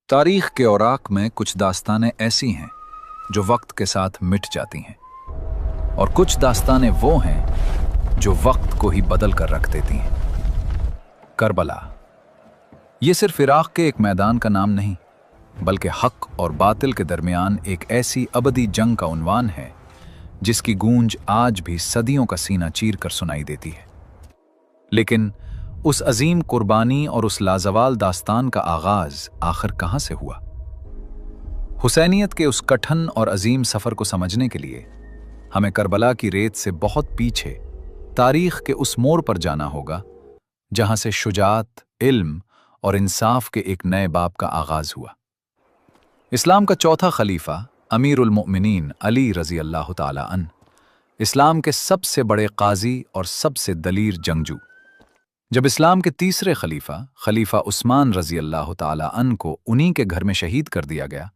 तारीख के औराक में कुछ दास्तानें ऐसी हैं जो वक्त के साथ मिट जाती हैं, और कुछ दास्तानें वो हैं जो वक्त को ही बदल कर रख देती हैं। करबला ये सिर्फ इराक के एक मैदान का नाम नहीं, बल्कि हक और बातिल के दरमियान एक ऐसी अबदी जंग का उन्वान है जिसकी गूंज आज भी सदियों का सीना चीर कर सुनाई देती है। लेकिन उस अजीम कुर्बानी और उस लाजवाल दास्तान का आगाज आखिर कहां से हुआ? हुसैनियत के उस कठिन और अजीम सफर को समझने के लिए हमें करबला की रेत से बहुत पीछे तारीख के उस मोड़ पर जाना होगा जहां से शुजाअत, इल्म और इंसाफ के एक नए बाब का आगाज हुआ। इस्लाम का चौथा खलीफा अमीरुल मोमिनीन अली रजी अल्लाह ताला अन, इस्लाम के सबसे बड़े काजी और सबसे दलीर जंगजू। जब इस्लाम के तीसरे खलीफा उस्मान रजी अल्लाह ताला अन को उन्हीं के घर में शहीद कर दिया गया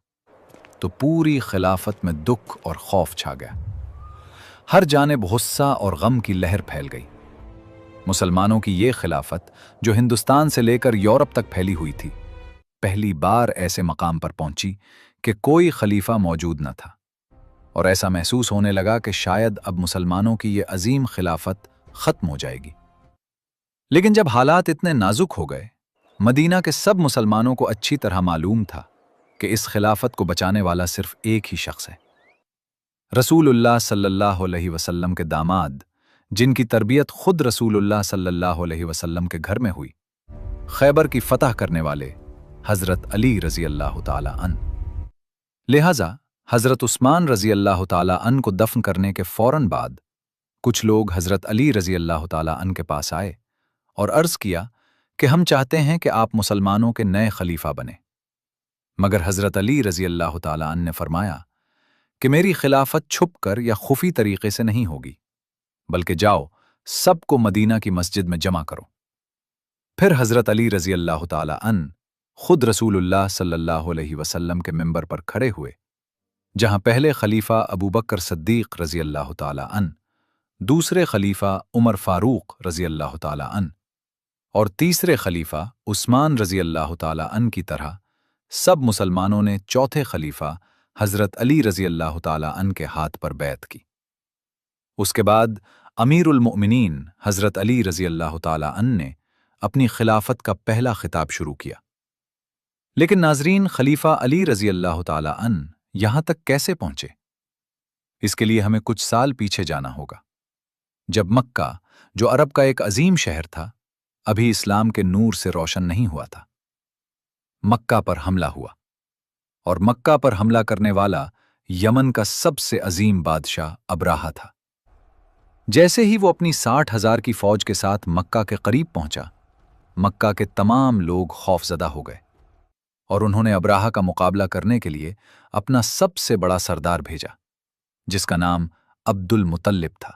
तो पूरी खिलाफत में दुख और खौफ छा गया। हर जानिब गुस्सा और गम की लहर फैल गई। मुसलमानों की ये खिलाफत जो हिंदुस्तान से लेकर यूरोप तक फैली हुई थी, पहली बार ऐसे मकाम पर पहुंची कि कोई खलीफा मौजूद न था, और ऐसा महसूस होने लगा कि शायद अब मुसलमानों की ये अजीम खिलाफत खत्म हो जाएगी। लेकिन जब हालात इतने नाजुक हो गए, मदीना के सब मुसलमानों को अच्छी तरह मालूम था कि इस खिलाफत को बचाने वाला सिर्फ एक ही शख्स है, रसूलुल्लाह सल्लल्लाहु अलैहि वसल्लम के दामाद, जिनकी तरबियत खुद रसूलुल्लाह सल्लल्लाहु अलैहि वसल्लम के घर में हुई, खैबर की फतह करने वाले हजरत अली रजी अल्लाह ताला अन। लिहाजा हजरत उस्मान रजी अल्लाह ताला अन को दफन करने के फौरन बाद कुछ लोग हजरत अली रजी अल्लाह ताला अन के पास आए और अर्ज किया कि हम चाहते हैं कि आप मुसलमानों के नए खलीफा बने। मगर हजरत अली रजी अल्लाह ताला अन ने फरमाया कि मेरी खिलाफत छुप कर या खुफी तरीके से नहीं होगी, बल्कि जाओ सबको मदीना की मस्जिद में जमा करो। फिर हजरत अली रजी अल्लाह ताला अन खुद रसूलुल्लाह सल्लल्लाहु अलैहि वसल्लम के मिंबर पर खड़े हुए, जहां पहले खलीफा अबू बकर सद्दीक रजी अल्लाह ताला अन, दूसरे खलीफा उमर फारूक रजी अल्लाह ताला अन और तीसरे खलीफा उस्मान रजी अल्लाह ताला अन की तरह सब मुसलमानों ने चौथे खलीफा हजरत अली रजी अल्लाह ताला अन के हाथ पर बैत की। उसके बाद अमीरुल मोमिनीन हजरत अली रजी अल्लाह ताला अन ने अपनी खिलाफत का पहला खिताब शुरू किया। लेकिन नाजरीन, खलीफा अली रजी अल्लाह ताला अन यहां तक कैसे पहुंचे? इसके लिए हमें कुछ साल पीछे जाना होगा, जब मक्का, जो अरब का एक अजीम शहर था, अभी इस्लाम के नूर से रोशन नहीं हुआ था। मक्का पर हमला हुआ, और मक्का पर हमला करने वाला यमन का सबसे अजीम बादशाह अबराहा था। जैसे ही वो अपनी 60,000 की फौज के साथ मक्का के करीब पहुंचा, मक्का के तमाम लोग खौफजदा हो गए और उन्होंने अबराहा का मुकाबला करने के लिए अपना सबसे बड़ा सरदार भेजा, जिसका नाम अब्दुल मुतल्लिब था।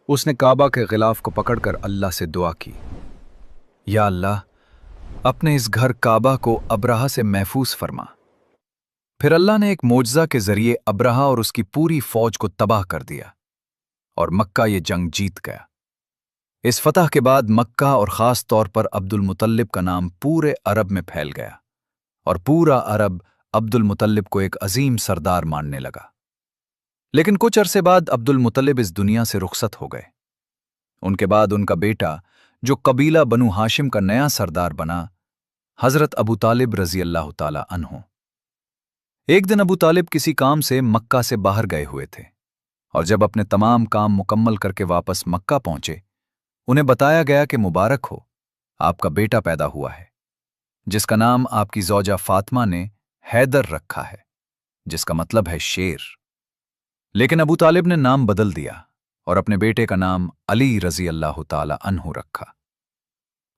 उसने काबा के गिलाफ को पकड़कर अल्लाह से दुआ की, या अल्लाह, अपने इस घर काबा को अबराहा से महफूज फरमा। फिर अल्लाह ने एक मोजज़ा के जरिए अबराहा और उसकी पूरी फौज को तबाह कर दिया और मक्का ये जंग जीत गया। इस फतह के बाद मक्का और ख़ास तौर पर अब्दुल मुतल्लिब का नाम पूरे अरब में फैल गया और पूरा अरब अब्दुल मुतल्लिब को एक अजीम सरदार मानने लगा। लेकिन कुछ अरसे बाद अब्दुल मुतल्लिब इस दुनिया से रुखसत हो गए। उनके बाद उनका बेटा, जो कबीला बनु हाशिम का नया सरदार बना, हजरत अबू तालिब रजी अल्लाह ताला अन्हो। एक दिन अबू तालिब किसी काम से मक्का से बाहर गए हुए थे, और जब अपने तमाम काम मुकम्मल करके वापस मक्का पहुंचे, उन्हें बताया गया कि मुबारक हो, आपका बेटा पैदा हुआ है, जिसका नाम आपकी ज़ौजा फातिमा ने हैदर रखा है, जिसका मतलब है शेर। लेकिन अबू तालिब ने नाम बदल दिया और अपने बेटे का नाम अली रजी अल्लाह ताला अन्हु रखा।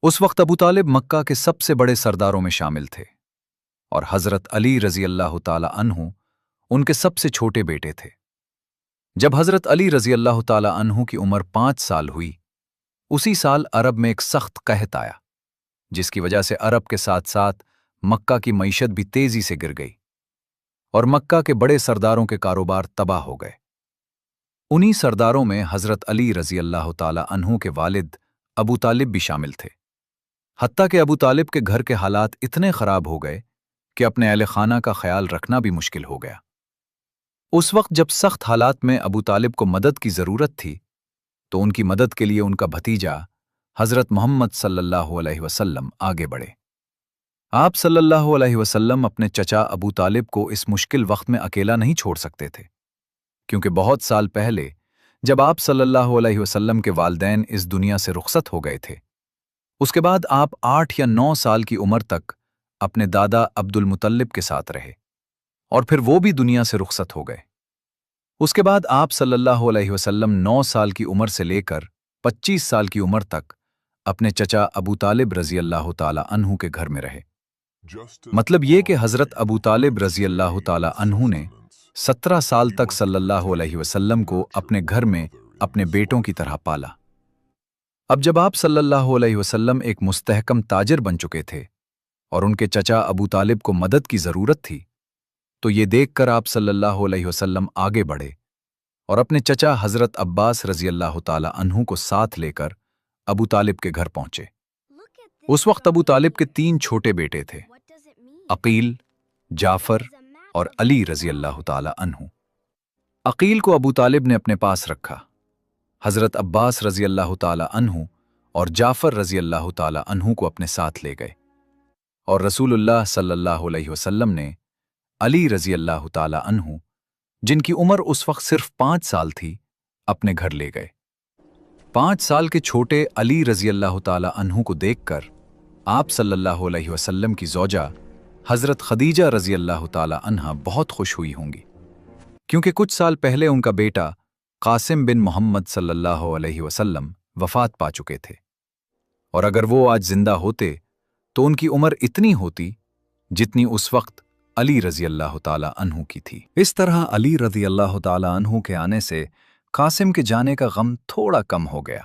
उस वक्त अबू तालिब मक्का के सबसे बड़े सरदारों में शामिल थे और हजरत अली रजी अल्लाह ताला अन्हु उनके सबसे छोटे बेटे थे। जब हजरत अली रजी अल्लाह ताला अन्हु की उम्र 5 साल हुई, उसी साल अरब में एक सख्त कहत आया, जिसकी वजह से अरब के साथ साथ मक्का की मईशत भी तेजी से गिर गई और मक्का के बड़े सरदारों के कारोबार तबाह हो गए। उन्हीं सरदारों में हजरत अली रजी अल्लाह ताला अन्हु के वालिद अबू तालिब भी शामिल थे। हत्ता कि अबू तालिब के घर के हालात इतने खराब हो गए کہ اپنے اہل خانہ کا خیال رکھنا بھی مشکل ہو گیا۔ اس وقت جب سخت حالات میں ابو طالب کو مدد کی ضرورت تھی تو ان کی مدد کے لیے ان کا بھتیجا حضرت محمد صلی اللہ علیہ وسلم آگے بڑھے۔ آپ صلی اللہ علیہ وسلم اپنے چچا ابو طالب کو اس مشکل وقت میں اکیلا نہیں چھوڑ سکتے تھے، کیونکہ بہت سال پہلے جب آپ صلی اللہ علیہ وسلم کے والدین اس دنیا سے رخصت ہو گئے تھے، اس کے بعد آپ 8 یا 9 سال کی عمر تک اپنے دادا عبد المطلب کے ساتھ رہے، اور پھر وہ بھی دنیا سے رخصت ہو گئے۔ اس کے بعد آپ صلی اللہ علیہ وسلم 9 سال کی عمر سے لے کر 25 سال کی عمر تک اپنے چچا ابو طالب رضی اللہ تعالی عنہ کے گھر میں رہے۔ مطلب یہ کہ حضرت ابو طالب رضی اللہ تعالی عنہ نے 17 سال تک صلی اللہ علیہ وسلم کو اپنے گھر میں اپنے بیٹوں کی طرح پالا۔ اب جب آپ صلی اللہ علیہ وسلم ایک مستحکم تاجر بن چکے تھے اور ان کے چچا ابو طالب کو مدد کی ضرورت تھی، تو یہ دیکھ کر آپ صلی اللہ علیہ وسلم آگے بڑھے اور اپنے چچا حضرت عباس رضی اللہ تعالی عنہ کو ساتھ لے کر ابو طالب کے گھر پہنچے۔ اس وقت ابو طالب کے 3 چھوٹے بیٹے تھے، عقیل، جعفر اور علی رضی اللہ تعالی عنہ۔ عقیل کو ابو طالب نے اپنے پاس رکھا، حضرت عباس رضی اللہ تعالی عنہ اور جعفر رضی اللہ تعالی عنہ کو اپنے ساتھ لے گئے، اور رسول اللہ صلی اللہ علیہ وسلم نے علی رضی اللہ تعالی عنہ، جن کی عمر اس وقت صرف 5 سال تھی، اپنے گھر لے گئے۔ 5 سال کے چھوٹے علی رضی اللہ تعالی عنہ کو دیکھ کر آپ صلی اللہ علیہ وسلم کی زوجہ حضرت خدیجہ رضی اللہ تعالی عنہ بہت خوش ہوئی ہوں گی، کیونکہ کچھ سال پہلے ان کا بیٹا قاسم بن محمد صلی اللہ علیہ وسلم وفات پا چکے تھے، اور اگر وہ آج زندہ ہوتے تو ان کی عمر اتنی ہوتی جتنی اس وقت علی رضی اللہ تعالی عنہ کی تھی۔ اس طرح علی رضی اللہ تعالی عنہ کے آنے سے قاسم کے جانے کا غم تھوڑا کم ہو گیا۔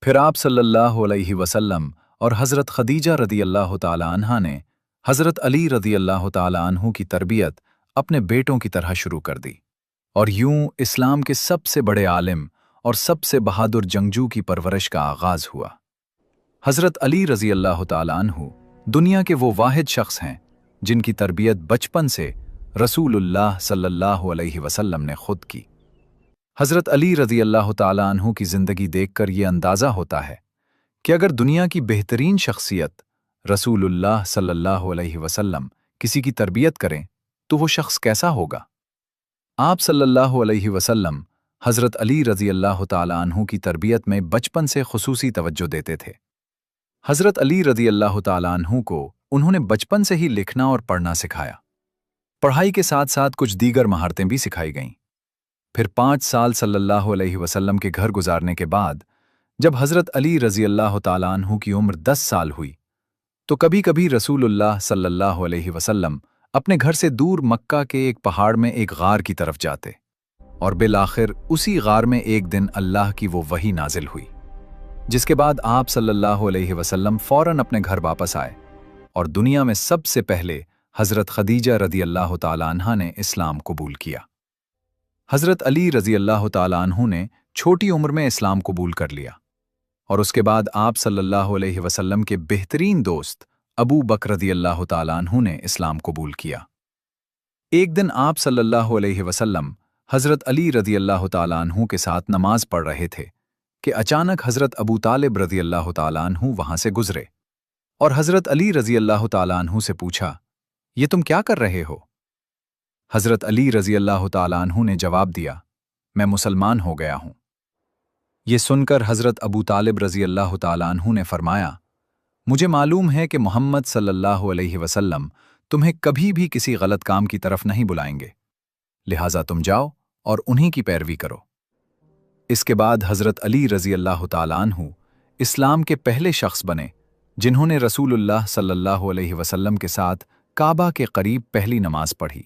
پھر آپ صلی اللہ علیہ وسلم اور حضرت خدیجہ رضی اللہ تعالی عنہا نے حضرت علی رضی اللہ تعالی عنہ کی تربیت اپنے بیٹوں کی طرح شروع کر دی، اور یوں اسلام کے سب سے بڑے عالم اور سب سے بہادر جنگجو کی پرورش کا آغاز ہوا۔ حضرت علی رضی اللہ تعالی عنہ دنیا کے وہ واحد شخص ہیں جن کی تربیت بچپن سے رسول اللہ صلی اللہ علیہ وسلم نے خود کی۔ حضرت علی رضی اللہ تعالی عنہ کی زندگی دیکھ کر یہ اندازہ ہوتا ہے کہ اگر دنیا کی بہترین شخصیت رسول اللہ صلی اللہ علیہ وسلم کسی کی تربیت کریں تو وہ شخص کیسا ہوگا۔ آپ صلی اللہ علیہ وسلم حضرت علی رضی اللہ تعالی عنہ کی تربیت میں بچپن سے خصوصی توجہ دیتے تھے۔ حضرت علی رضی اللہ تعالی عنہ کو انہوں نے بچپن سے ہی لکھنا اور پڑھنا سکھایا۔ پڑھائی کے ساتھ ساتھ کچھ دیگر مہارتیں بھی سکھائی گئیں۔ پھر 5 سال صلی اللہ علیہ وسلم کے گھر گزارنے کے بعد جب حضرت علی رضی اللہ تعالی عنہ کی عمر 10 سال ہوئی تو کبھی کبھی رسول اللہ صلی اللہ علیہ وسلم اپنے گھر سے دور مکہ کے ایک پہاڑ میں ایک غار کی طرف جاتے، اور بالآخر اسی غار میں ایک دن اللہ کی وہ وحی نازل ہوئی، جس کے بعد آپ صلی اللہ علیہ وسلم فوراً اپنے گھر واپس آئے، اور دنیا میں سب سے پہلے حضرت خدیجہ رضی اللہ تعالی عنہا نے اسلام قبول کیا۔ حضرت علی رضی اللہ تعالی عنہ نے چھوٹی عمر میں اسلام قبول کر لیا، اور اس کے بعد آپ صلی اللہ علیہ وسلم کے بہترین دوست ابو بکر رضی اللہ تعالی عنہ نے اسلام قبول کیا۔ ایک دن آپ صلی اللہ علیہ وسلم حضرت علی رضی اللہ تعالی عنہ کے ساتھ نماز پڑھ رہے تھے کہ اچانک حضرت ابو طالب رضی اللہ تعالی عنہ وہاں سے گزرے، اور حضرت علی رضی اللہ تعالی عنہ سے پوچھا، یہ تم کیا کر رہے ہو؟ حضرت علی رضی اللہ تعالی عنہ نے جواب دیا، میں مسلمان ہو گیا ہوں۔ یہ سن کر حضرت ابو طالب رضی اللہ تعالی عنہ نے فرمایا، مجھے معلوم ہے کہ محمد صلی اللہ علیہ وسلم تمہیں کبھی بھی کسی غلط کام کی طرف نہیں بلائیں گے، لہٰذا تم جاؤ اور انہی کی پیروی کرو۔ اس کے بعد حضرت علی رضی اللہ تعالی عنہ اسلام کے پہلے شخص بنے جنہوں نے رسول اللہ صلی اللہ علیہ وسلم کے ساتھ کعبہ کے قریب پہلی نماز پڑھی۔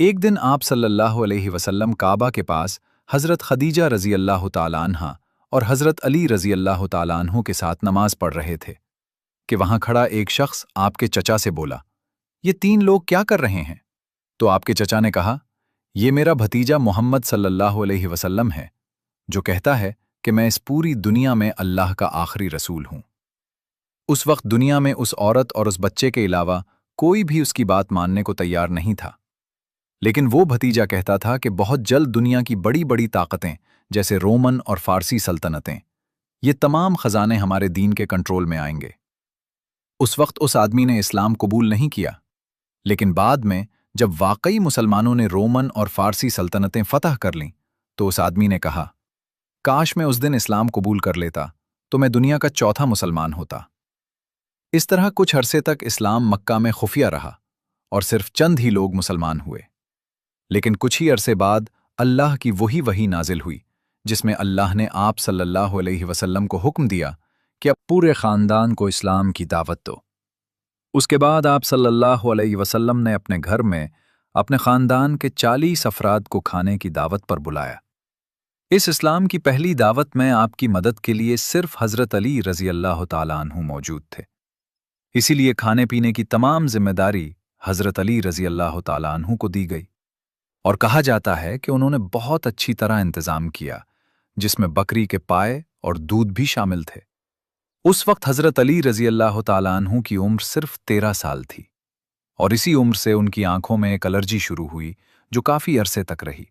ایک دن آپ صلی اللہ علیہ وسلم کعبہ کے پاس حضرت خدیجہ رضی اللہ تعالی عنہا اور حضرت علی رضی اللہ تعالی عنہ کے ساتھ نماز پڑھ رہے تھے کہ وہاں کھڑا ایک شخص آپ کے چچا سے بولا، یہ 3 لوگ کیا کر رہے ہیں؟ تو آپ کے چچا نے کہا، یہ میرا بھتیجا محمد صلی اللہ علیہ وسلم ہے جو کہتا ہے کہ میں اس پوری دنیا میں اللہ کا آخری رسول ہوں۔ اس وقت دنیا میں اس عورت اور اس بچے کے علاوہ कोई भी उसकी बात मानने को तैयार नहीं था। लेकिन वो भतीजा कहता था कि बहुत जल्द दुनिया की बड़ी बड़ी ताकतें जैसे रोमन और फारसी सल्तनतें, ये तमाम खजाने हमारे दीन के कंट्रोल में आएंगे। उस वक्त उस आदमी ने इस्लाम कबूल नहीं किया, लेकिन बाद में जब वाकई मुसलमानों ने रोमन और फारसी सल्तनतें फतह कर लीं, तो उस आदमी ने कहा, काश मैं उस दिन इस्लाम कबूल कर लेता तो मैं दुनिया का चौथा मुसलमान होता। इस तरह कुछ अरसे तक इस्लाम मक्का में खुफिया रहा और सिर्फ चंद ही लोग मुसलमान हुए। लेकिन कुछ ही अरसे बाद अल्लाह की वही नाजिल हुई जिसमें अल्लाह ने आप सल्लल्लाहु अलैहि वसल्लम को हुक्म दिया कि अब पूरे ख़ानदान को इस्लाम की दावत दो। उसके बाद आप सल्लल्लाहु अलैहि वसल्लम ने अपने घर में अपने ख़ानदान के 40 अफराद को खाने की दावत पर बुलाया। इस इस्लाम की पहली दावत में आपकी मदद के लिए सिर्फ हज़रत अली रज़ी अल्लाह ताला अन्हु मौजूद थे। इसीलिए खाने पीने की तमाम जिम्मेदारी हज़रत अली रज़ी अल्लाह ताला अन्हु को दी गई और कहा जाता है कि उन्होंने बहुत अच्छी तरह इंतज़ाम किया, जिसमें बकरी के पाए और दूध भी शामिल थे। उस वक्त हज़रत अली रज़ी अल्लाह ताला अन्हु की उम्र सिर्फ 13 साल थी और इसी उम्र से उनकी आंखों में एक एलर्जी शुरू हुई जो काफ़ी अरसे तक रही।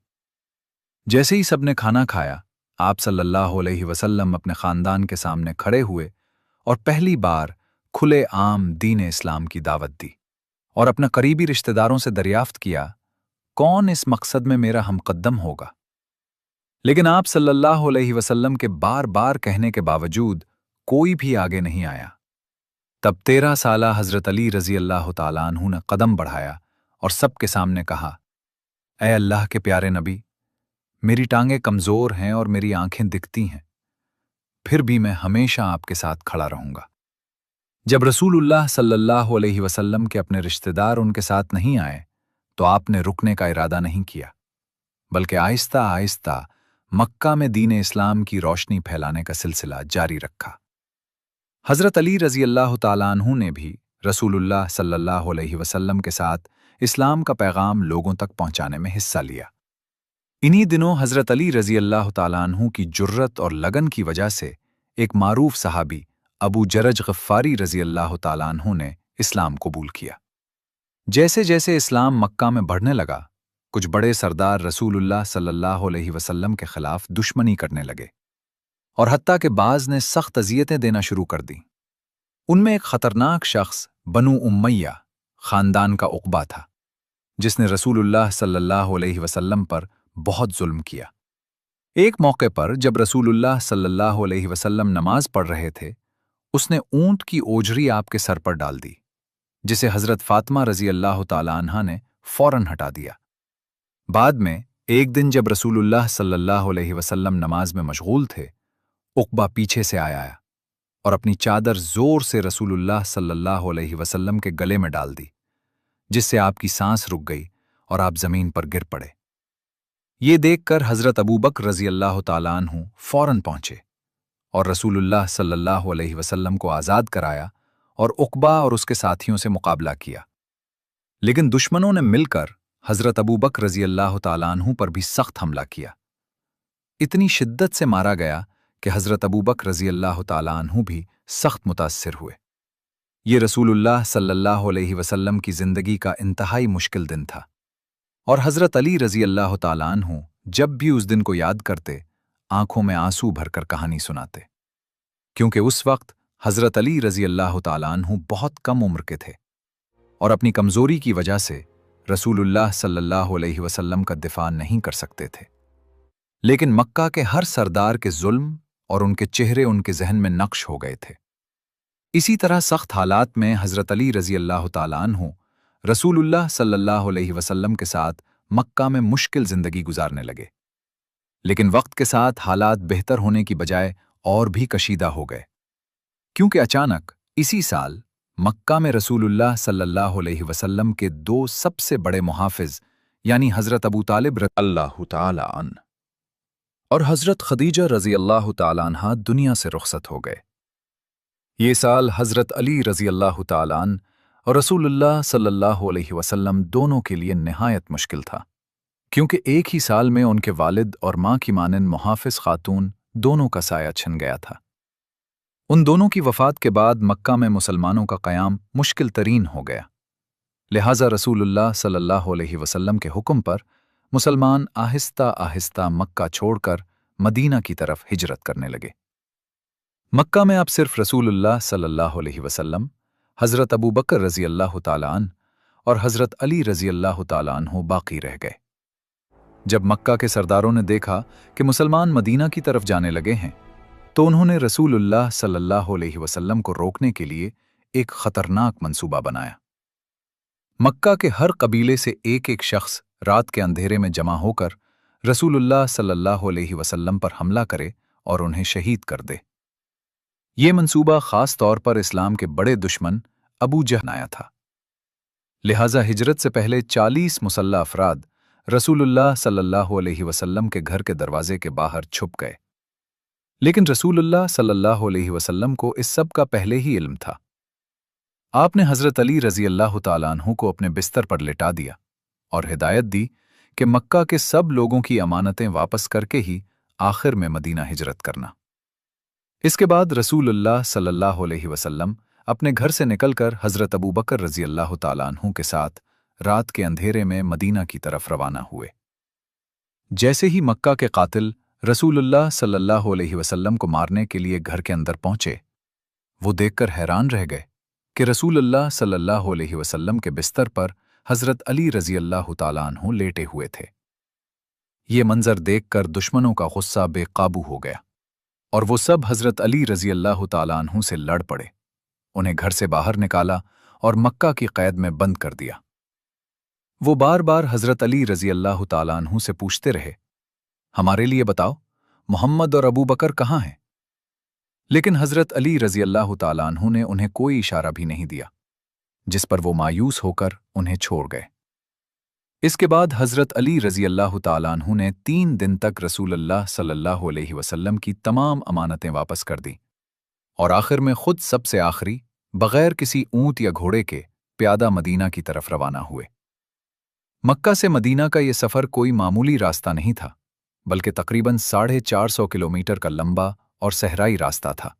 जैसे ही सबने खाना खाया, आप सल्लल्लाहु अलैहि वसल्लम अपने ख़ानदान के सामने खड़े हुए और पहली बार खुले आम दीन इस्लाम की दावत दी और अपने करीबी रिश्तेदारों से दरियाफ्त किया, कौन इस मकसद में मेरा हमकदम होगा। लेकिन आप सल्लल्लाहु अलैहि वसल्लम के बार बार कहने के बावजूद कोई भी आगे नहीं आया। तब 13 साला हज़रत अली रज़ी अल्लाह ताला अन्हु ने कदम बढ़ाया और सबके सामने कहा, ऐ अल्लाह के प्यारे नबी, मेरी टांगें कमज़ोर हैं और मेरी आंखें दिखती हैं, फिर भी मैं हमेशा आपके साथ खड़ा रहूंगा। जब रसूलुल्लाह सल्लल्लाहु अलैहि वसल्लम के अपने रिश्तेदार उनके साथ नहीं आए, तो आपने रुकने का इरादा नहीं किया, बल्कि आहिस्ता आहिस्ता मक्का में दीन इस्लाम की रोशनी फैलाने का सिलसिला जारी रखा। हज़रत अली रज़ी अल्लाह ताला अन्हु ने भी रसूलुल्लाह सल्लल्लाहु अलैहि वसल्लम के साथ इस्लाम का पैगाम लोगों तक पहुंचाने में हिस्सा लिया। इन्हीं दिनों हज़रत अली रज़ी अल्लाह ताला अन्हु की जुर्रत और लगन की वजह से एक मारूफ सहाबी अबू जरज गफ़ारी रज़ी अल्लाह ताला अन्हु ने इस्लाम कबूल किया। जैसे जैसे इस्लाम मक्का में बढ़ने लगा, कुछ बड़े सरदार रसूलुल्लाह सल्लल्लाहु अलैहि वसल्लम के खिलाफ दुश्मनी करने लगे और हत्ता के बाज़ ने सख्त अज़ियतें देना शुरू कर दी। उनमें एक ख़तरनाक शख्स बनु उम्मय्या ख़ानदान का उक़बा था, जिसने रसूलुल्लाह सल्लल्लाहु अलैहि वसल्लम पर बहुत जुल्म किया। एक मौके पर जब रसूलुल्लाह सल्लल्लाहु अलैहि वसल्लम नमाज पढ़ रहे थे, उसने ऊंट की ओझरी आपके सर पर डाल दी, जिसे हज़रत फ़ातिमा रज़ी अल्लाह ताला अन्हा ने फ़ौरन हटा दिया। बाद में एक दिन जब रसूलुल्लाह सल्लल्लाहु अलैहि वसल्लम नमाज में मशगूल थे, उक़बा पीछे से आया और अपनी चादर ज़ोर से रसूलुल्लाह सल्लल्लाहु अलैहि वसल्लम के गले में डाल दी, जिससे आपकी सांस रुक गई और आप ज़मीन पर गिर पड़े। ये देखकर हज़रत अबू बकर रज़ी अल्लाह ताला अन्हु फ़ौरन पहुंचे और रसूलुल्लाह सल्लल्लाहु अलैहि वसल्लम को आज़ाद कराया और उक़बा और उसके साथियों से मुकाबला किया। लेकिन दुश्मनों ने मिलकर हज़रत अबू बकर रज़ी अल्लाह ताला अन्हु पर भी सख्त हमला किया। इतनी शिद्दत से मारा गया कि हज़रत अबू बकर रज़ी अल्लाह ताला अन्हु भी सख्त मुतासिर हुए। ये रसूलुल्लाह सल्लल्लाहु अलैहि वसल्लम की ज़िंदगी का इंतहाई मुश्किल दिन था और हज़रत अली रज़ी अल्लाह ताला अन्हु जब भी उस दिन को याद करते, आंखों में आंसू भरकर कहानी सुनाते, क्योंकि उस वक्त हज़रत अली रज़ी अल्लाह ताला अन्हु बहुत कम उम्र के थे और अपनी कमज़ोरी की वजह से रसूलुल्लाह सल्लल्लाहु अलैहि वसल्लम का दिफा नहीं कर सकते थे। लेकिन मक्का के हर सरदार के जुल्म और उनके चेहरे उनके जहन में नक्श हो गए थे। इसी तरह सख्त हालात में हज़रत अली रज़ी अल्लाह ताला अन्हु रसूलुल्लाह सल्लल्लाहु अलैहि वसल्लम के साथ मक्का में मुश्किल ज़िंदगी गुजारने लगे। लेकिन वक्त के साथ हालात बेहतर होने की बजाय और भी कशीदा हो गए, क्योंकि अचानक इसी साल मक्का में रसूलुल्लाह सल्लल्लाहु अलैहि वसल्लम के 2 सबसे बड़े मुहाफ़िज़ यानी हज़रत अबू तालिब रज़ियल्लाहु ताला अन्हु और हज़रत खदीजा रज़ियल्लाहु ताला अन्हा दुनिया से रुखसत हो गए। ये साल हज़रत अली रज़ियल्लाहु ताला अन्हु और रसूलुल्लाह सल्लल्लाहु अलैहि वसल्लम दोनों के लिए निहायत मुश्किल था, क्योंकि एक ही साल में उनके वालिद और माँ की मानंद मुहाफ़िज़ खातून दोनों का साया छिन गया था। उन दोनों की वफ़ात के बाद मक्का में मुसलमानों का क़याम मुश्किल तरीन हो गया लिहाजा रसूलुल्लाह सल्लल्लाहु अलैहि वसल्लम के हुक्म पर मुसलमान आहिस्ता आहिस्ता मक्का छोड़कर मदीना की तरफ हिजरत करने लगे। मक्का में अब सिर्फ रसूलुल्लाह सल्लल्लाहु अलैहि वसल्लम, हज़रत अबू बकर रज़ी अल्लाह तआला अन्हु और हज़रत अली रज़ी अल्लाह तआला अन्हु बाकी रह गए। जब मक्का के सरदारों ने देखा कि मुसलमान मदीना की तरफ जाने लगे हैं, तो उन्होंने रसूलुल्लाह सल्लल्लाहु अलैहि वसल्लम को रोकने के लिए एक खतरनाक मंसूबा बनाया। मक्का के हर कबीले से एक एक शख्स रात के अंधेरे में जमा होकर रसूलुल्लाह सल्लल्लाहु अलैहि वसल्लम पर हमला करे और उन्हें शहीद कर दे। ये मंसूबा खास तौर पर इस्लाम के बड़े दुश्मन अबू जहल आया था। लिहाजा हिजरत से पहले 40 मुसल्ला अफराद रसूलुल्लाह सल्लल्लाहु अलैहि वसल्लम के घर के दरवाजे के बाहर छुप गए। लेकिन रसूलुल्लाह सल्लल्लाहु अलैहि वसल्लम को इस सब का पहले ही इल्म था। आपने हज़रत अली रज़ी अल्लाह तआला अन्हु को अपने बिस्तर पर लिटा दिया और हिदायत दी कि मक्का के सब लोगों की अमानतें वापस करके ही आखिर में मदीना हिजरत करना। इसके बाद रसूलुल्लाह सल्लल्लाहु अलैहि वसल्लम अपने घर से निकलकर हज़रत अबू बकर रज़ी अल्लाह तआला अन्हु के साथ रात के अंधेरे में मदीना की तरफ रवाना हुए। जैसे ही मक्का के कातिल रसूलुल्लाह सल्लल्लाहु अलैहि वसल्लम को मारने के लिए घर के अंदर पहुंचे, वो देखकर हैरान रह गए कि रसूलुल्लाह सल्लल्लाहु अलैहि वसल्लम के बिस्तर पर हज़रत अली रज़ी अल्लाह तआला अन्हु लेटे हुए थे। ये मंजर देखकर दुश्मनों का गुस्सा बेकाबू हो गया और वो सब हज़रत अली रज़ी अल्लाह तआला अन्हु से लड़ पड़े, उन्हें घर से बाहर निकाला और मक्का की कैद में बंद कर दिया। वो बार बार हज़रत अली रज़ी अल्लाह तआला अन्हु से पूछते रहे, हमारे लिए बताओ, मोहम्मद और अबू बकर कहाँ हैं? लेकिन हज़रत अली रज़ी अल्लाह तआला अन्हु ने उन्हें कोई इशारा भी नहीं दिया, जिस पर वो मायूस होकर उन्हें छोड़ गए। इसके बाद हज़रत अली रज़ी अल्लाह तआला अन्हु ने 3 दिन तक रसूलुल्लाह सल्लल्लाहु अलैहि वसल्लम की तमाम अमानतें वापस कर दी और आखिर में खुद सबसे आखिरी बग़ैर किसी ऊंट या घोड़े के प्यादा मदीना की तरफ रवाना हुए। मक्का से मदीना का ये सफ़र कोई मामूली रास्ता नहीं था, बल्कि तकरीबन 450 किलोमीटर का लंबा और सहराई रास्ता था।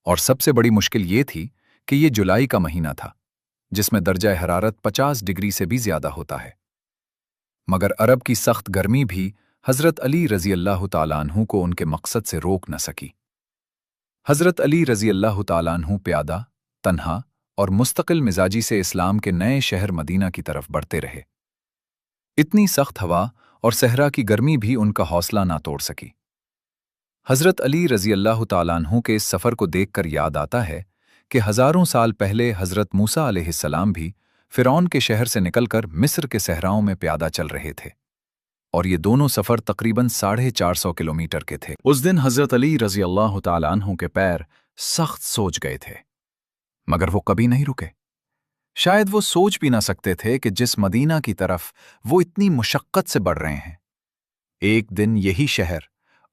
और सबसे बड़ी मुश्किल ये थी कि ये जुलाई का महीना था, जिसमें दर्जा हरारत 50 डिग्री से भी ज़्यादा होता है। मगर अरब की सख्त गर्मी भी हज़रत अली रज़ी अल्लाह तआला अन्हु को उनके मकसद से रोक न सकी। हज़रत अली रज़ी अल्लाह तआला अन्हु प्यादा, तन्हा और मुस्तकिल मिजाजी से इस्लाम के नए शहर मदीना की तरफ बढ़ते रहे। इतनी सख्त हवा और सहरा की गर्मी भी उनका हौसला ना तोड़ सकी। हज़रत अली रज़ी अल्लाह तआला अन्हु के इस सफ़र को देखकर याद आता है कि हज़ारों साल पहले हज़रत मूसा अलैहिस्सलाम भी फ़िरौन के शहर से निकलकर मिस्र के सहराओं में प्यादा चल रहे थे और ये दोनों सफ़र तकरीबन 450 किलोमीटर के थे। उस दिन हज़रत अली रज़ी अल्लाह तआला अन्हु के पैर सख्त सोच गए थे, मगर वो कभी नहीं रुके। शायद वो सोच भी ना सकते थे कि जिस मदीना की तरफ वो इतनी मुशक्क़त से बढ़ रहे हैं, एक दिन यही शहर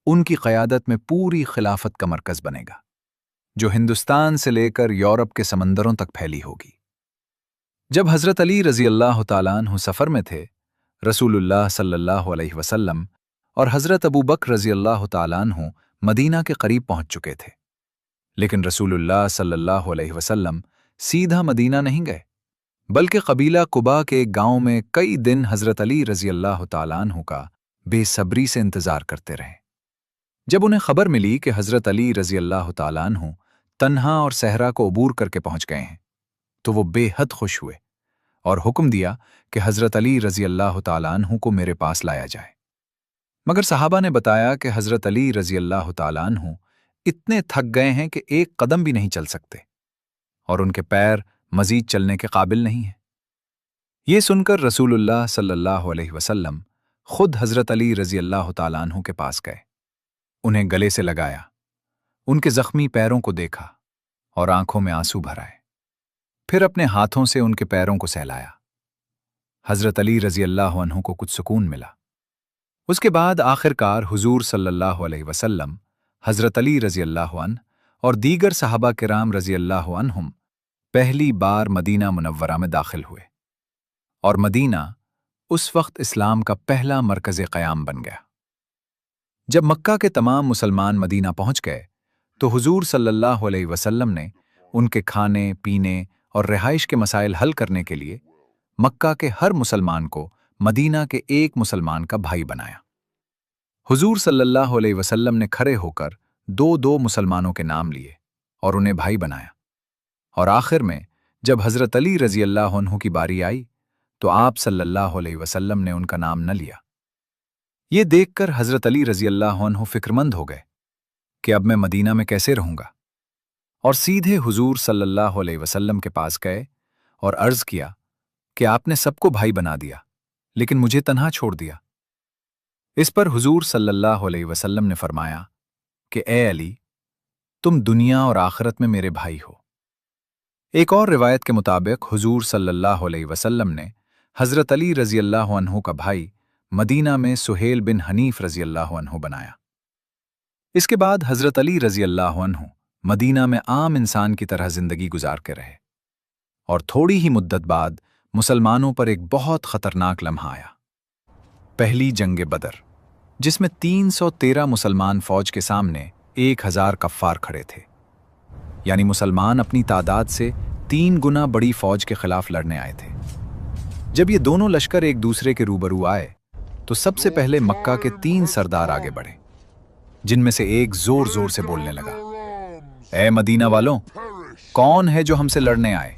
उनकी क़यादत में पूरी खिलाफत का मरकज़ बनेगा, जो हिंदुस्तान से लेकर यूरोप के समंदरों तक फैली होगी। जब हज़रत अली रज़ी अल्लाह तआला अन्हु सफ़र में थे, रसूलुल्लाह सल्लल्लाहु अलैहि वसल्लम और हज़रत अबू बकर रज़ी अल्लाह तआला अन्हु मदीना के करीब पहुंच चुके थे। लेकिन रसूलुल्लाह सल्लल्लाहु अलैहि वसल्लम सीधा मदीना नहीं गए, बल्कि कबीला कुबा के एक गांव में कई दिन हज़रत अली रज़ी अल्लाह तआला अन्हु का बेसब्री से इंतज़ार करते रहे। जब उन्हें खबर मिली कि हज़रत अली रज़ी अल्लाह तआला अन्हु तन्हा और सहरा को अबूर करके पहुंच गए हैं, तो वो बेहद खुश हुए और हुक्म दिया कि हज़रत अली रज़ी अल्लाह तआला अन्हु को मेरे पास लाया जाए। मगर सहाबा ने बताया कि हज़रत अली रज़ी अल्लाह तआला अन्हु इतने थक गए हैं कि एक कदम भी नहीं चल सकते और उनके पैर मज़ीद चलने के काबिल नहीं हैं। ये सुनकर रसूलुल्लाह सल्लल्लाहु अलैहि वसल्लम खुद हज़रत अली रज़ी अल्लाह तआला अन्हु के पास गए, उन्हें गले से लगाया, उनके ज़ख्मी पैरों को देखा और आंखों में आंसू भर आए। फिर अपने हाथों से उनके पैरों को सहलाया। हज़रत अली रज़ी अल्लाह अन्हु को कुछ सुकून मिला। उसके बाद आखिरकार हुजूर सल्लल्लाहु अलैहि वसल्लम, हज़रत अली रज़ी अल्लाह अन्हु और दीगर सहाबा किराम रज़ी अल्लाह अन्हुम पहली बार मदीना मुनव्वरा में दाखिल हुए और मदीना उस वक्त इस्लाम का पहला मरकज़ क़याम बन गया। जब मक्का के तमाम मुसलमान मदीना पहुंच गए, तो हुजूर सल्लल्लाहु अलैहि वसल्लम ने उनके खाने पीने और रिहाइश के मसाइल हल करने के लिए مکہ کے ہر مسلمان کو مدینہ کے ایک مسلمان کا بھائی بنایا۔ حضور صلی اللہ علیہ وسلم نے کھڑے ہو کر دو دو مسلمانوں کے نام لیے اور انہیں بھائی بنایا، اور آخر میں جب حضرت علی رضی اللہ عنہ کی باری آئی تو آپ صلی اللہ علیہ وسلم نے ان کا نام نہ لیا۔ یہ دیکھ کر حضرت علی رضی اللہ عنہ فکرمند ہو گئے کہ اب میں مدینہ میں کیسے رہوں گا، اور سیدھے حضور صلی اللہ علیہ وسلم کے پاس گئے اور عرض کیا کہ آپ نے سب کو بھائی بنا دیا لیکن مجھے تنہا چھوڑ دیا۔ اس پر حضور صلی اللہ علیہ وسلم نے فرمایا کہ اے علی، تم دنیا اور آخرت میں میرے بھائی ہو۔ ایک اور روایت کے مطابق حضور صلی اللہ علیہ وسلم نے حضرت علی رضی اللہ عنہ کا بھائی مدینہ میں سہیل بن حنیف رضی اللہ عنہ بنایا۔ اس کے بعد حضرت علی رضی اللہ عنہ مدینہ میں عام انسان کی طرح زندگی گزار کے رہے، اور تھوڑی ہی مدت بعد مسلمانوں پر ایک بہت خطرناک لمحہ آیا، پہلی جنگ بدر، جس میں 313 مسلمان فوج کے سامنے 1000 کفار کھڑے تھے، یعنی مسلمان اپنی تعداد سے 3 گنا بڑی فوج کے خلاف لڑنے آئے تھے۔ جب یہ دونوں لشکر ایک دوسرے کے روبرو آئے تو سب سے پہلے مکہ کے 3 سردار آگے بڑھے، جن میں سے ایک زور زور سے بولنے لگا، اے مدینہ والوں، کون ہے جو ہم سے لڑنے آئے؟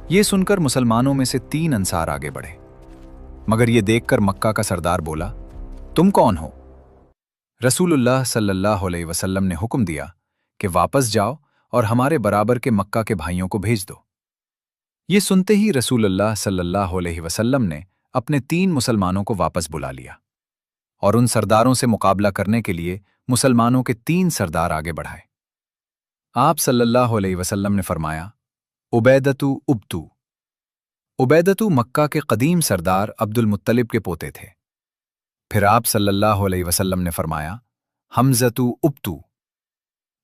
یہ سن کر مسلمانوں میں سے 3 انصار آگے بڑھے، مگر یہ دیکھ کر مکہ کا سردار بولا، تم کون ہو؟ رسول اللہ صلی اللہ علیہ وسلم نے حکم دیا کہ واپس جاؤ اور ہمارے برابر کے مکہ کے بھائیوں کو بھیج دو۔ یہ سنتے ہی رسول اللہ صلی اللہ علیہ وسلم نے اپنے 3 مسلمانوں کو واپس بلا لیا اور ان سرداروں سے مقابلہ کرنے کے لیے مسلمانوں کے 3 سردار آگے بڑھائے۔ آپ صلی اللہ علیہ وسلم نے فرمایا، عبیدتو ابتو۔ عبیدتو مکہ کے قدیم سردار عبد المطلب کے پوتے تھے۔ پھر آپ صلی اللہ علیہ وسلم نے فرمایا، حمزتو ابتو۔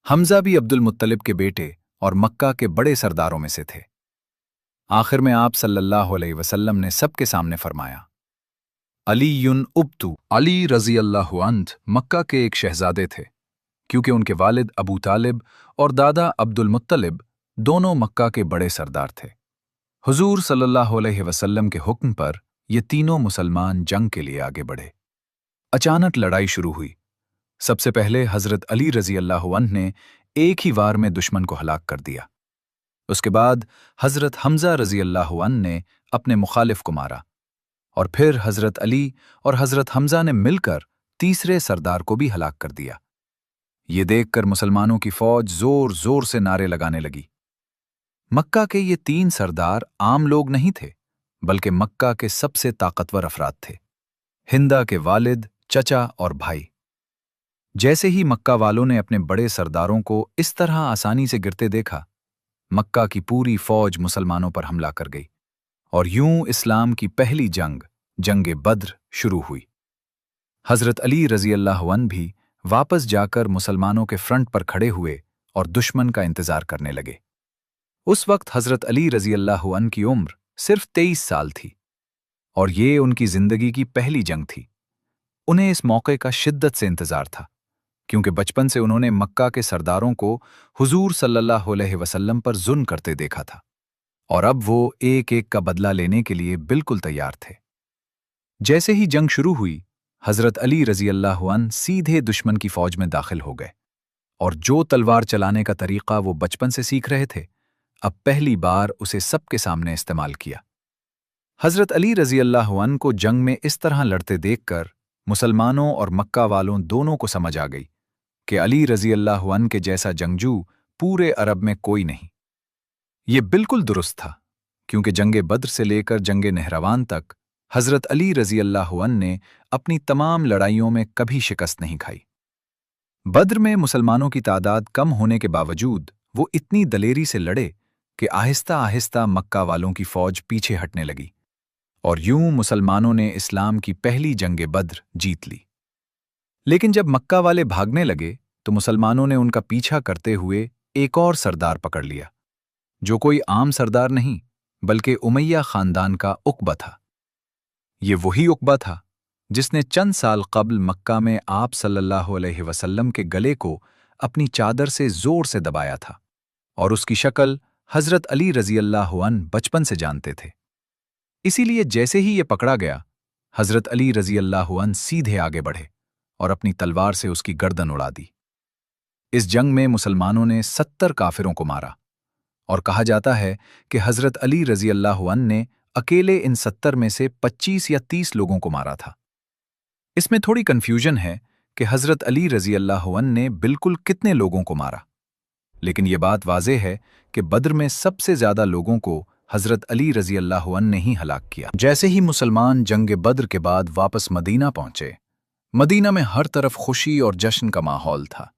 حمزہ بھی عبد المطلب کے بیٹے اور مکہ کے بڑے سرداروں میں سے تھے۔ آخر میں آپ صلی اللہ علیہ وسلم نے سب کے سامنے فرمایا، علی ابتو۔ علی رضی اللہ عنہ مکہ کے ایک شہزادے تھے، کیونکہ ان کے والد ابو طالب اور دادا عبد المطلب دونوں مکہ کے بڑے سردار تھے۔ حضور صلی اللہ علیہ وسلم کے حکم پر یہ تینوں مسلمان جنگ کے لیے آگے بڑھے۔ اچانک لڑائی شروع ہوئی۔ سب سے پہلے حضرت علی رضی اللہ عنہ نے ایک ہی وار میں دشمن کو ہلاک کر دیا۔ اس کے بعد حضرت حمزہ رضی اللہ عنہ نے اپنے مخالف کو مارا، اور پھر حضرت علی اور حضرت حمزہ نے مل کر تیسرے سردار کو بھی ہلاک کر دیا۔ یہ دیکھ کر مسلمانوں کی فوج زور زور سے نعرے لگانے لگی۔ مکہ کے یہ 3 سردار عام لوگ نہیں تھے، بلکہ مکہ کے سب سے طاقتور افراد تھے، ہندا کے والد، چچا اور بھائی۔ جیسے ہی مکہ والوں نے اپنے بڑے سرداروں کو اس طرح آسانی سے گرتے دیکھا، مکہ کی پوری فوج مسلمانوں پر حملہ کر گئی، اور یوں اسلام کی پہلی جنگ، جنگ بدر شروع ہوئی۔ حضرت علی رضی اللہ عنہ بھی واپس جا کر مسلمانوں کے فرنٹ پر کھڑے ہوئے اور دشمن کا انتظار کرنے لگے۔ اس وقت حضرت علی رضی اللہ عنہ کی عمر صرف 23 سال تھی، اور یہ ان کی زندگی کی پہلی جنگ تھی۔ انہیں اس موقع کا شدت سے انتظار تھا، کیونکہ بچپن سے انہوں نے مکہ کے سرداروں کو حضور صلی اللہ علیہ وسلم پر ظلم کرتے دیکھا تھا، اور اب وہ ایک ایک کا بدلہ لینے کے لیے بالکل تیار تھے۔ جیسے ہی جنگ شروع ہوئی، حضرت علی رضی اللہ عنہ سیدھے دشمن کی فوج میں داخل ہو گئے، اور جو تلوار چلانے کا طریقہ وہ بچپن سے سیکھ رہے تھے، اب پہلی بار اسے سب کے سامنے استعمال کیا۔ حضرت علی رضی اللہ عنہ کو جنگ میں اس طرح لڑتے دیکھ کر مسلمانوں اور مکہ والوں دونوں کو سمجھ آ گئی کہ علی رضی اللہ عنہ کے جیسا جنگجو پورے عرب میں کوئی نہیں۔ یہ بالکل درست تھا، کیونکہ جنگ بدر سے لے کر جنگ نہروان تک حضرت علی رضی اللہ عنہ نے اپنی تمام لڑائیوں میں کبھی شکست نہیں کھائی۔ بدر میں مسلمانوں کی تعداد کم ہونے کے باوجود وہ اتنی دلیری سے لڑے کہ آہستہ آہستہ مکہ والوں کی فوج پیچھے ہٹنے لگی، اور یوں مسلمانوں نے اسلام کی پہلی جنگ بدر جیت لی۔ لیکن جب مکہ والے بھاگنے لگے تو مسلمانوں نے ان کا پیچھا کرتے ہوئے ایک اور سردار پکڑ لیا، جو کوئی عام سردار نہیں بلکہ امیہ خاندان کا عقبہ تھا۔ یہ وہی عقبہ تھا جس نے چند سال قبل مکہ میں آپ صلی اللہ علیہ وسلم کے گلے کو اپنی چادر سے زور سے دبایا تھا، اور اس کی شکل حضرت علی رضی اللہ عنہ بچپن سے جانتے تھے۔ इसीलिए जैसे ही ये पकड़ा गया, हजरत अली रजी अल्लाह अन्हु सीधे आगे बढ़े और अपनी तलवार से उसकी गर्दन उड़ा दी। इस जंग में मुसलमानों ने 70 काफिरों को मारा और कहा जाता है कि हजरत अली रजी अल्लाह अन्हु ने अकेले इन 70 में से 25 या 30 लोगों को मारा था। इसमें थोड़ी कंफ्यूजन है कि हजरत अली रजी अल्लाह अन्हु ने बिल्कुल कितने लोगों को मारा, लेकिन यह बात वाज़ेह है कि बद्र में सबसे ज्यादा लोगों को हजरत अली रजी अल्लाह अन्हु ने ही हलाक किया। जैसे ही मुसलमान जंग बद्र के बाद वापस मदीना पहुंचे, मदीना में हर तरफ खुशी और जश्न का माहौल था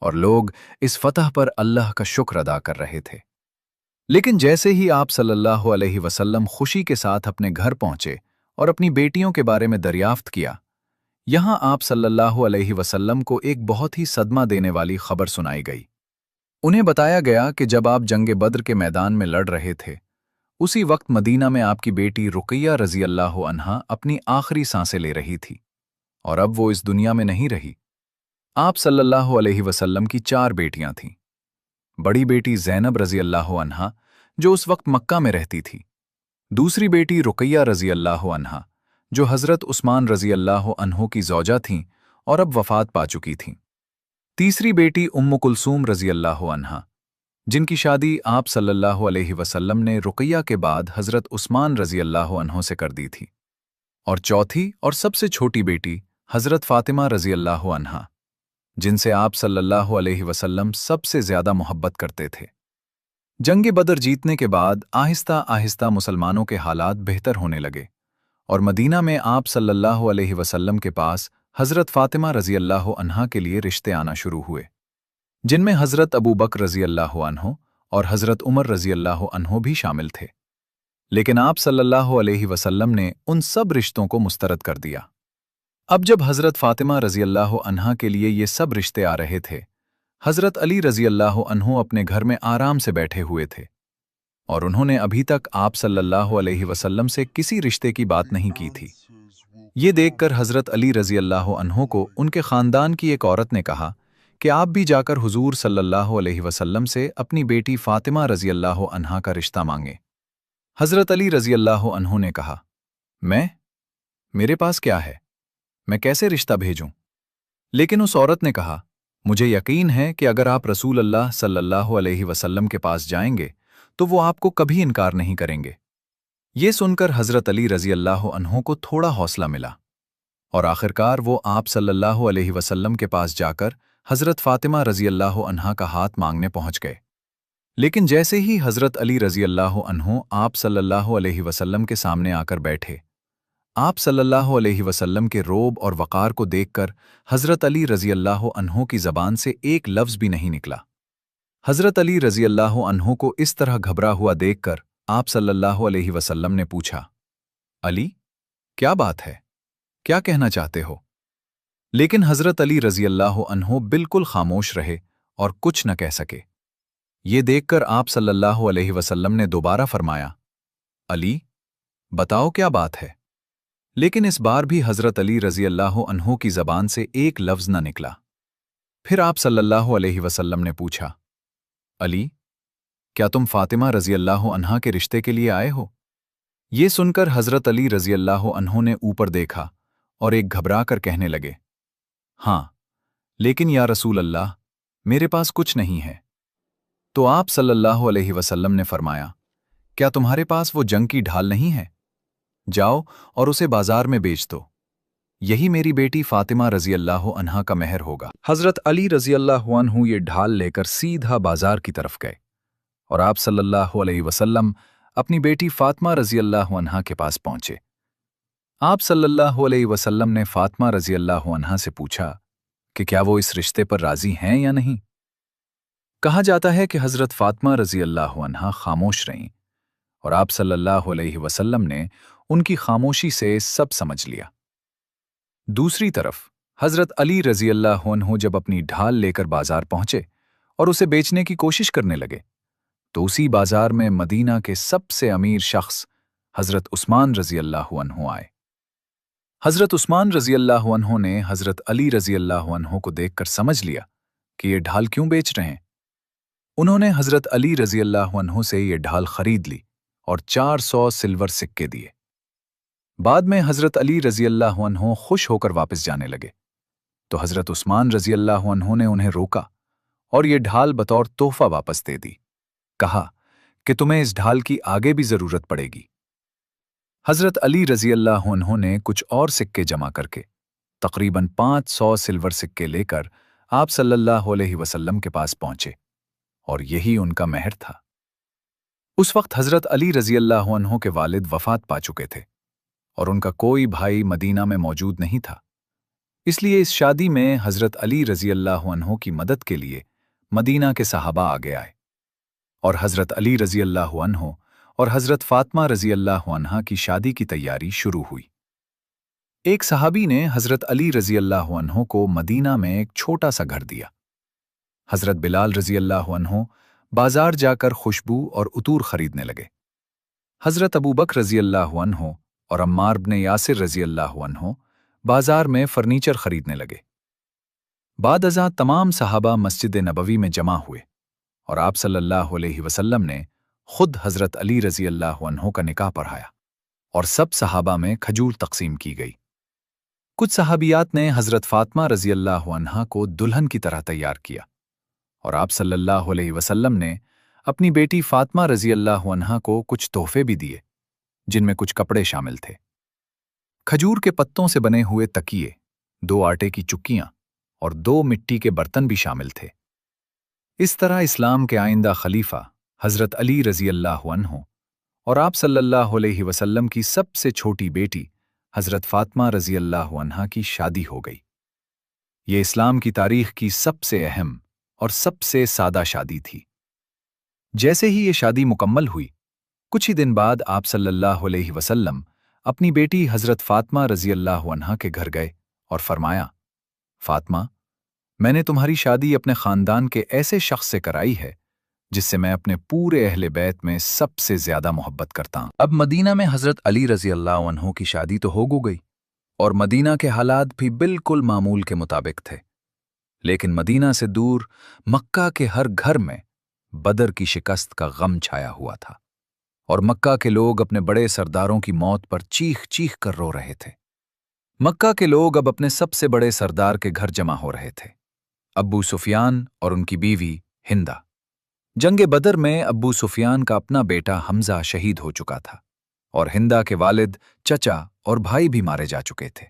और लोग इस फतह पर अल्लाह का शुक्र अदा कर रहे थे। लेकिन जैसे ही आप सल्लल्लाहु अलैहि वसल्लम खुशी के साथ अपने घर पहुंचे और अपनी बेटियों के बारे में दरियाफ्त किया, यहां आप सल्लल्लाहु अलैहि वसल्लम को एक बहुत ही सदमा देने वाली खबर सुनाई गई। उन्हें बताया गया कि जब आप जंग बद्र के मैदान में लड़ रहे थे, उसी वक्त मदीना में आपकी बेटी रुकैया रजी अल्लाह अन्हा अपनी आखिरी सांसें ले रही थी और अब वो इस दुनिया में नहीं रही। आप सल्लल्लाहु अलैहि वसल्लम की 4 बेटियां थीं। बड़ी बेटी ज़ैनब रजी अल्लाह अन्हा, जो उस वक्त मक्का में रहती थी। दूसरी बेटी रुकैया रजी अल्लाह अन्हा, जो हज़रत उस्मान रजी अल्लाह अन्हु की ज़ौजा थीं और अब वफ़ात पा चुकी थीं। तीसरी बेटी उम्म कुलसूम रजी अल्लाह अन्हा, जिनकी शादी आप सल्लल्लाहु अलैहि वसल्लम ने रुकैया के बाद हज़रत उस्मान रजी अल्लाह अन्हु से कर दी थी। और चौथी और सबसे छोटी बेटी हज़रत फ़ातिमा रजी अल्लाह अन्हा, जिनसे आप सल्लल्लाहु अलैहि वसल्लम सबसे ज़्यादा मोहब्बत करते थे। जंग बदर जीतने के बाद आहिस्ता आहिस्ता मुसलमानों के हालात बेहतर होने लगे और मदीना में आप सल्लल्लाहु अलैहि वसल्लम के पास हज़रत फ़ातिमा रजी अल्लाह अन्हा के लिए रिश्ते आना शुरू हुए, जिनमें हज़रत अबू बकर रजी अल्लाह अन्हु और हज़रत उमर रजी अल्लाह अन्हु भी शामिल थे। लेकिन आप सल्लल्लाहु अलैहि वसल्लम ने उन सब रिश्तों को मुस्तरद कर दिया। अब जब हज़रत फ़ातिमा रजी अल्लाह अन्हा के लिए ये सब रिश्ते आ रहे थे, हज़रत अली रजी अल्लाह अन्हु अपने घर में आराम से बैठे हुए थे और उन्होंने अभी तक आप सल्लल्लाहु अलैहि वसल्लम से किसी रिश्ते की बात नहीं की थी। ये देखकर हज़रत अली रजी अल्लाह अन्हु को उनके ख़ानदान की एक औरत ने कहा कि आप भी जाकर हुज़ूर सल्लल्लाहु अलैहि वसल्लम से अपनी बेटी फ़ातिमा रजी अल्लाह अन्हा का रिश्ता मांगे। हज़रत अली रजी अल्लाह अन्हु ने कहा, मेरे पास क्या है, मैं कैसे रिश्ता भेजूं? लेकिन उस औरत ने कहा, मुझे यकीन है कि अगर आप रसूल अल्लाह सल्लल्लाहु अलैहि वसल्लम के पास जाएंगे तो वो आपको कभी इनकार नहीं करेंगे। ये सुनकर हज़रत अली रजी अल्लाह अन्हु को थोड़ा हौसला मिला और आखिरकार वो आप सल्लल्लाहु अलैहि वसल्लम के पास जाकर हज़रत फ़ातिमा रजी अल्लाह अन्हा का हाथ मांगने पहुंच गए। लेकिन जैसे ही हज़रत अली रजी अल्लाह अन्हु आप सल्लल्लाहु अलैहि वसल्लम के सामने आकर बैठे, आप सल्लल्लाहु अलैहि वसल्लम के रोब और वक़ार को देखकर हज़रत अली रजी अल्लाह अन्हु की ज़बान से एक लफ्ज़ भी नहीं निकला। हज़रत अली रजी अल्लाह अन्हु को इस तरह घबरा हुआ देखकर आप सल्लल्लाहु अलैहि वसल्लम ने पूछा, अली, क्या बात है, क्या कहना चाहते हो? लेकिन हज़रत अली रजी अल्लाह अन्हु बिल्कुल खामोश रहे और कुछ न कह सके। ये देखकर आप सल्लल्लाहु अलैहि वसल्लम ने दोबारा फरमाया, अली, बताओ क्या बात है? लेकिन इस बार भी हज़रत अली रजी अल्लाह अन्हु की ज़बान से एक लफ्ज़ न निकला। फिर आप सल्लल्लाहु अलैहि वसल्लम ने पूछा, अली, क्या तुम फ़ातिमा रजी अल्लाह अन्हा के रिश्ते के लिए आए हो? ये सुनकर हज़रत अली रजी अल्लाह अन्हु ने ऊपर देखा और एक घबरा कर कहने लगे, हाँ, लेकिन या रसूल अल्लाह, मेरे पास कुछ नहीं है। तो आप सल्लल्लाहु अलैहि वसल्लम ने फरमाया, क्या तुम्हारे पास वो जंग की ढाल नहीं है? जाओ और उसे बाजार में बेच दो, यही मेरी बेटी फ़ातिमा रजी अल्लाह अन्हा का मेहर होगा। हज़रत अली रजी अल्लाह अन्हु ये ढाल लेकर सीधा बाजार की तरफ गए और आप सल्लल्लाहु अलैहि वसल्लम अपनी बेटी फ़ातिमा रजी अल्लाह अन्हा के पास पहुंचे। आप सल्लल्लाहु अलैहि वसल्लम ने फ़ातिमा रजी अल्लाह अन्हा से पूछा कि क्या वो इस रिश्ते पर राज़ी हैं या नहीं। कहा जाता है कि हज़रत फ़ातिमा रजी अल्लाह अन्हा खामोश रहीं और आप सल्लल्लाहु अलैहि वसल्लम ने उनकी खामोशी से सब समझ लिया। दूसरी तरफ हज़रत अली रजी अल्लाह अन्हु जब अपनी ढाल लेकर बाजार पहुंचे और उसे बेचने की कोशिश करने लगे, तो उसी बाजार में मदीना के सबसे अमीर शख्स हज़रत उस्मान रजी अल्लाह अन्हु आए। हज़रत उस्मान रजी अल्लाह अन्हु ने हज़रत अली रजी अल्लाह अन्हु को देखकर समझ लिया कि ये ढाल क्यों बेच रहे हैं। उन्होंने हज़रत अली रजी अल्लाह अन्हु से ये ढाल खरीद ली और 400 सिल्वर सिक्के दिए। बाद में हजरत अली रजी अल्लाह अन्हो खुश होकर वापस जाने लगे तो हजरत उस्मान रजी अल्लाह अन्हो ने उन्हें रोका और ये ढाल बतौर तोहफा वापस दे दी। कहा कि तुम्हें इस ढाल की आगे भी जरूरत पड़ेगी। हजरत अली रजी अल्लाह अन्हो ने कुछ और सिक्के जमा करके तकरीबन 500 सिल्वर सिक्के लेकर आप सल्लल्लाहु अलैहि वसल्लम के पास पहुंचे और यही उनका महर था। उस वक्त हजरत अली रजी अल्लाह अन्हो के वालिद वफात पा चुके थे और उनका कोई भाई मदीना में मौजूद नहीं था। इसलिए इस शादी में हजरत अली रजी अल्लाह अन्हो की मदद के लिए मदीना के सहाबा आगे आए और हजरत अली रजी अल्लाह अन्हो और हजरत फातिमा रजी अल्लाह अन्हा की शादी की तैयारी शुरू हुई। एक सहाबी ने हजरत अली रजी अल्लाह अन्हो को मदीना में एक छोटा सा घर दिया। हजरत बिलाल रजी अल्लाह अन्हो बाजार जाकर खुशबू और उतूर खरीदने लगे। हजरत अबू बकर रजी अल्लाह अन्हो और अम्मार बिन यासिर रजी अल्लाह अन्हो बाजार में फर्नीचर खरीदने लगे। बाद अज़ां तमाम सहाबा मस्जिद नबवी में जमा हुए और आप सल्लल्लाहु अलैहि वसल्लम ने खुद हजरत अली रजी अल्लाह अन्हो का निकाह पढ़ाया और सब सहाबा में खजूर तकसीम की गई। कुछ सहाबियात ने हजरत फातिमा रजी अल्लाह अन्हा को दुल्हन की तरह तैयार किया और आप सल्लल्लाहु अलैहि वसल्लम ने अपनी बेटी फातिमा रजी अल्लाह अन्हा को कुछ तोहफे भी दिए जिनमें कुछ कपड़े शामिल थे। खजूर के पत्तों से बने हुए तकिए, 2 आटे की चुक्कियां और 2 मिट्टी के बर्तन भी शामिल थे। इस तरह इस्लाम के आइंदा खलीफा हजरत अली रजी अल्लाह अन्हो और आप सल्लल्लाहु अलैहि वसल्लम की सबसे छोटी बेटी हजरत फातिमा रजी अल्लाह अन्हा की शादी हो गई। ये इस्लाम की तारीख की सबसे अहम और सबसे सादा शादी थी। जैसे ही ये शादी मुकम्मल हुई, कुछ ही दिन बाद आप सल्लल्लाहु अलैहि वसल्लम अपनी बेटी हजरत फातिमा रजी अल्लाह अन्हा के घर गए और फरमाया, फातिमा, मैंने तुम्हारी शादी अपने खानदान के ऐसे शख्स से कराई है जिससे मैं अपने पूरे अहले बैत में सबसे ज्यादा मोहब्बत करता हूं। अब मदीना में हजरत अली रजी अल्लाह अन्हो की शादी तो हो गई और मदीना के हालात भी बिल्कुल मामूल के मुताबिक थे, लेकिन मदीना से दूर मक्का के हर घर में बदर की शिकस्त का गम छाया हुआ था और मक्का के लोग अपने बड़े सरदारों की मौत पर चीख चीख कर रो रहे थे। मक्का के लोग अब अपने सबसे बड़े सरदार के घर जमा हो रहे थे, अब्बू सुफियान और उनकी बीवी हिंदा। जंगे बदर में अब्बू सुफियान का अपना बेटा हमजा शहीद हो चुका था और हिंदा के वालिद, चचा और भाई भी मारे जा चुके थे।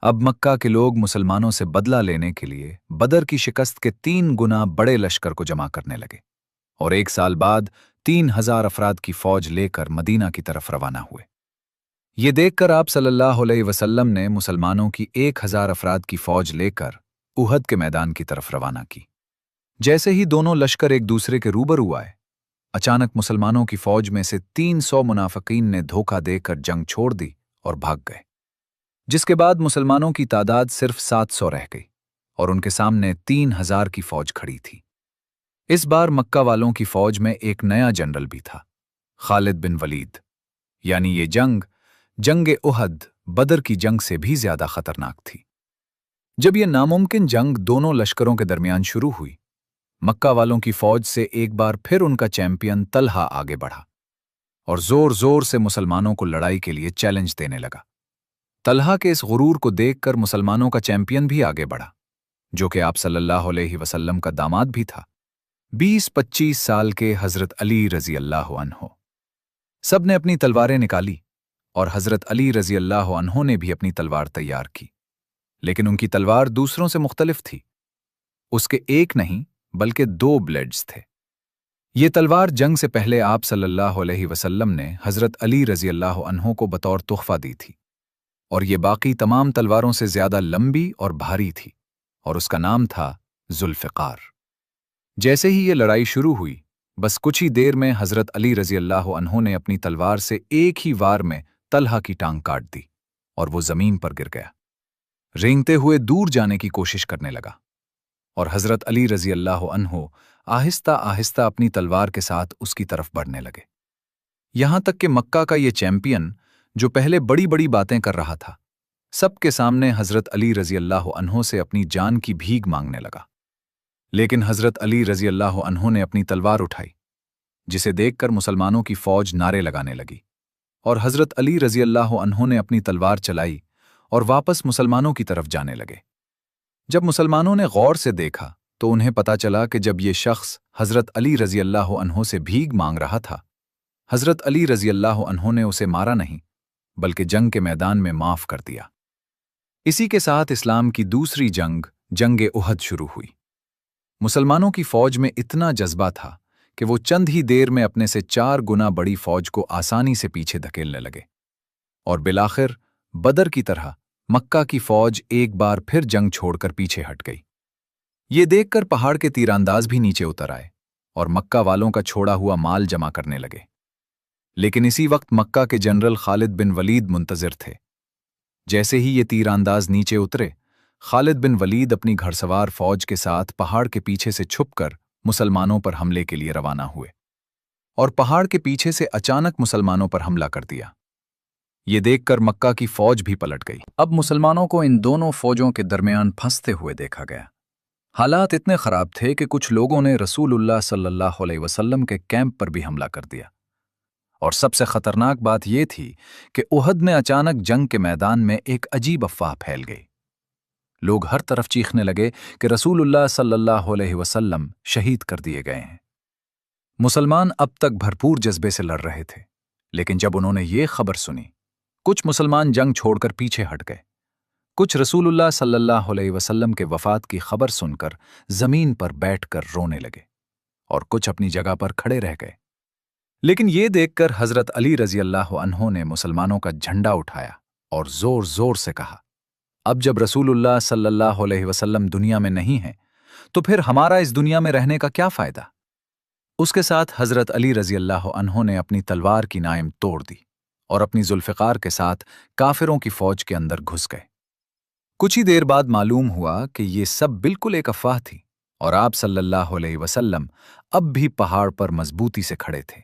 अब मक्का के लोग मुसलमानों से बदला लेने के लिए बदर की शिकस्त के 3 गुना बड़े लश्कर को जमा करने लगे और 1 साल बाद 3000 अफराद की फौज लेकर मदीना की तरफ रवाना हुए। ये देखकर आप सल्लल्लाहु अलैहि वसल्लम ने मुसलमानों की 1000 अफराद की फौज लेकर उहद के मैदान की तरफ रवाना की। जैसे ही दोनों लश्कर एक दूसरे के रूबरू आए, अचानक मुसलमानों की फौज में से 300 मुनाफिकीन ने धोखा देकर जंग छोड़ दी और भाग गए, जिसके बाद मुसलमानों की तादाद सिर्फ 700 रह गई और उनके सामने 3000 की फौज खड़ी थी। इस बार मक्का वालों की फौज में एक नया जनरल भी था, खालिद बिन वलीद। यानी ये जंग उहद बदर की जंग से भी ज्यादा खतरनाक थी। जब ये नामुमकिन जंग दोनों लश्करों के दरमियान शुरू हुई, मक्का वालों की फौज से एक बार फिर उनका चैंपियन तलहा आगे बढ़ा और जोर जोर से मुसलमानों को लड़ाई के लिए चैलेंज देने लगा। तलहा के इस गुरूर को देखकर मुसलमानों का चैंपियन भी आगे बढ़ा, जो कि आप सल्लल्लाहु अलैहि वसल्लम का दामाद भी था, 20-25 साल के हजरत अली रजी अल्लाह अन्हो। सब ने अपनी तलवारें निकाली और हजरत अली रजी अल्लाह अन्हो ने भी अपनी तलवार तैयार की, लेकिन उनकी तलवार दूसरों से मुख्तलिफ थी। उसके एक नहीं बल्कि 2 ब्लेड्स थे। ये तलवार जंग से पहले आप सल्लल्लाहु अलैहि वसल्लम ने हजरत अली रजी अल्लाह अन्हो को बतौर तोहफा दी थी और ये बाकी तमाम तलवारों से ज्यादा लंबी और भारी थी और उसका नाम था जुल्फ़िकार। जैसे ही ये लड़ाई शुरू हुई, बस कुछ ही देर में हजरत अली रजी अल्लाह अन्हो ने अपनी तलवार से एक ही वार में तलहा की टांग काट दी और वो जमीन पर गिर गया। रेंगते हुए दूर जाने की कोशिश करने लगा और हजरत अली रजी अल्लाह अन्हो आहिस्ता आहिस्ता अपनी तलवार के साथ उसकी तरफ बढ़ने लगे, यहां तक कि मक्का का ये चैंपियन जो पहले बड़ी बड़ी बातें कर रहा था, सबके सामने हजरत अली रजी अल्लाह अन्हो से अपनी जान की भीख मांगने लगा। लेकिन हजरत अली रजी अल्लाह अन्हो ने अपनी तलवार उठाई, जिसे देखकर मुसलमानों की फौज नारे लगाने लगी, और हज़रत अली रज़ी अल्लाह अन्हो ने अपनी तलवार चलाई और वापस मुसलमानों की तरफ जाने लगे। जब मुसलमानों ने गौर से देखा तो उन्हें पता चला कि जब ये शख्स हज़रत अली रज़ी अल्लाह अन्हो से भीख मांग रहा था, हज़रत अली रज़ी अल्लाह अन्हो ने उसे मारा नहीं बल्कि जंग के मैदान में माफ़ कर दिया। इसी के साथ इस्लाम की दूसरी जंग उहद शुरू हुई। मुसलमानों की फौज में इतना जज्बा था कि वो चंद ही देर में अपने से 4 गुना बड़ी फौज को आसानी से पीछे धकेलने लगे और बिलाखिर बदर की तरह मक्का की फौज एक बार फिर जंग छोड़कर पीछे हट गई। ये देखकर पहाड़ के तीरंदाज भी नीचे उतर आए और मक्का वालों का छोड़ा हुआ माल जमा करने लगे। लेकिन इसी वक्त मक्का के जनरल खालिद बिन वलीद मुंतजिर थे। जैसे ही ये तीरंदाज नीचे उतरे, खालिद बिन वलीद अपनी घड़सवार फौज के साथ पहाड़ के पीछे से छुपकर मुसलमानों पर हमले के लिए रवाना हुए और पहाड़ के पीछे से अचानक मुसलमानों पर हमला कर दिया। ये देखकर मक्का की फौज भी पलट गई। अब मुसलमानों को इन दोनों फौजों के दरमियान फंसते हुए देखा गया। हालात इतने खराब थे कि कुछ लोगों ने रसूलुल्लाह सल्लल्लाहु अलैहि वसल्लम के कैंप पर भी हमला कर दिया। और सबसे खतरनाक बात यह थी कि उहद में अचानक जंग के मैदान में एक अजीब अफवाह फैल गई। लोग हर तरफ चीखने लगे कि रसूलुल्लाह सल्लल्लाहु अलैहि वसल्लम शहीद कर दिए गए हैं। मुसलमान अब तक भरपूर जज्बे से लड़ रहे थे, लेकिन जब उन्होंने ये खबर सुनी, कुछ मुसलमान जंग छोड़कर पीछे हट गए। कुछ रसूलुल्लाह सल्लल्लाहु अलैहि वसल्लम के वफात की खबर सुनकर जमीन पर बैठकर रोने लगे और कुछ अपनी जगह पर खड़े रह गए। लेकिन ये देखकर हज़रत अली रज़ी अल्लाह अन्हो ने मुसलमानों का झंडा उठाया और जोर जोर से कहा, अब जब रसूलुल्लाह सल्लल्लाहु अलैहि वसल्लम दुनिया में नहीं है तो फिर हमारा इस दुनिया में रहने का क्या फायदा। उसके साथ हज़रत अली रज़ी अल्लाह अन्हो ने अपनी तलवार की नाइम तोड़ दी और अपनी जुल्फ़िकार के साथ काफिरों की फौज के अंदर घुस गए। कुछ ही देर बाद मालूम हुआ कि ये सब बिल्कुल एक अफवाह थी और आप सल्लल्लाहु अलैहि वसल्लम अब भी पहाड़ पर मजबूती से खड़े थे।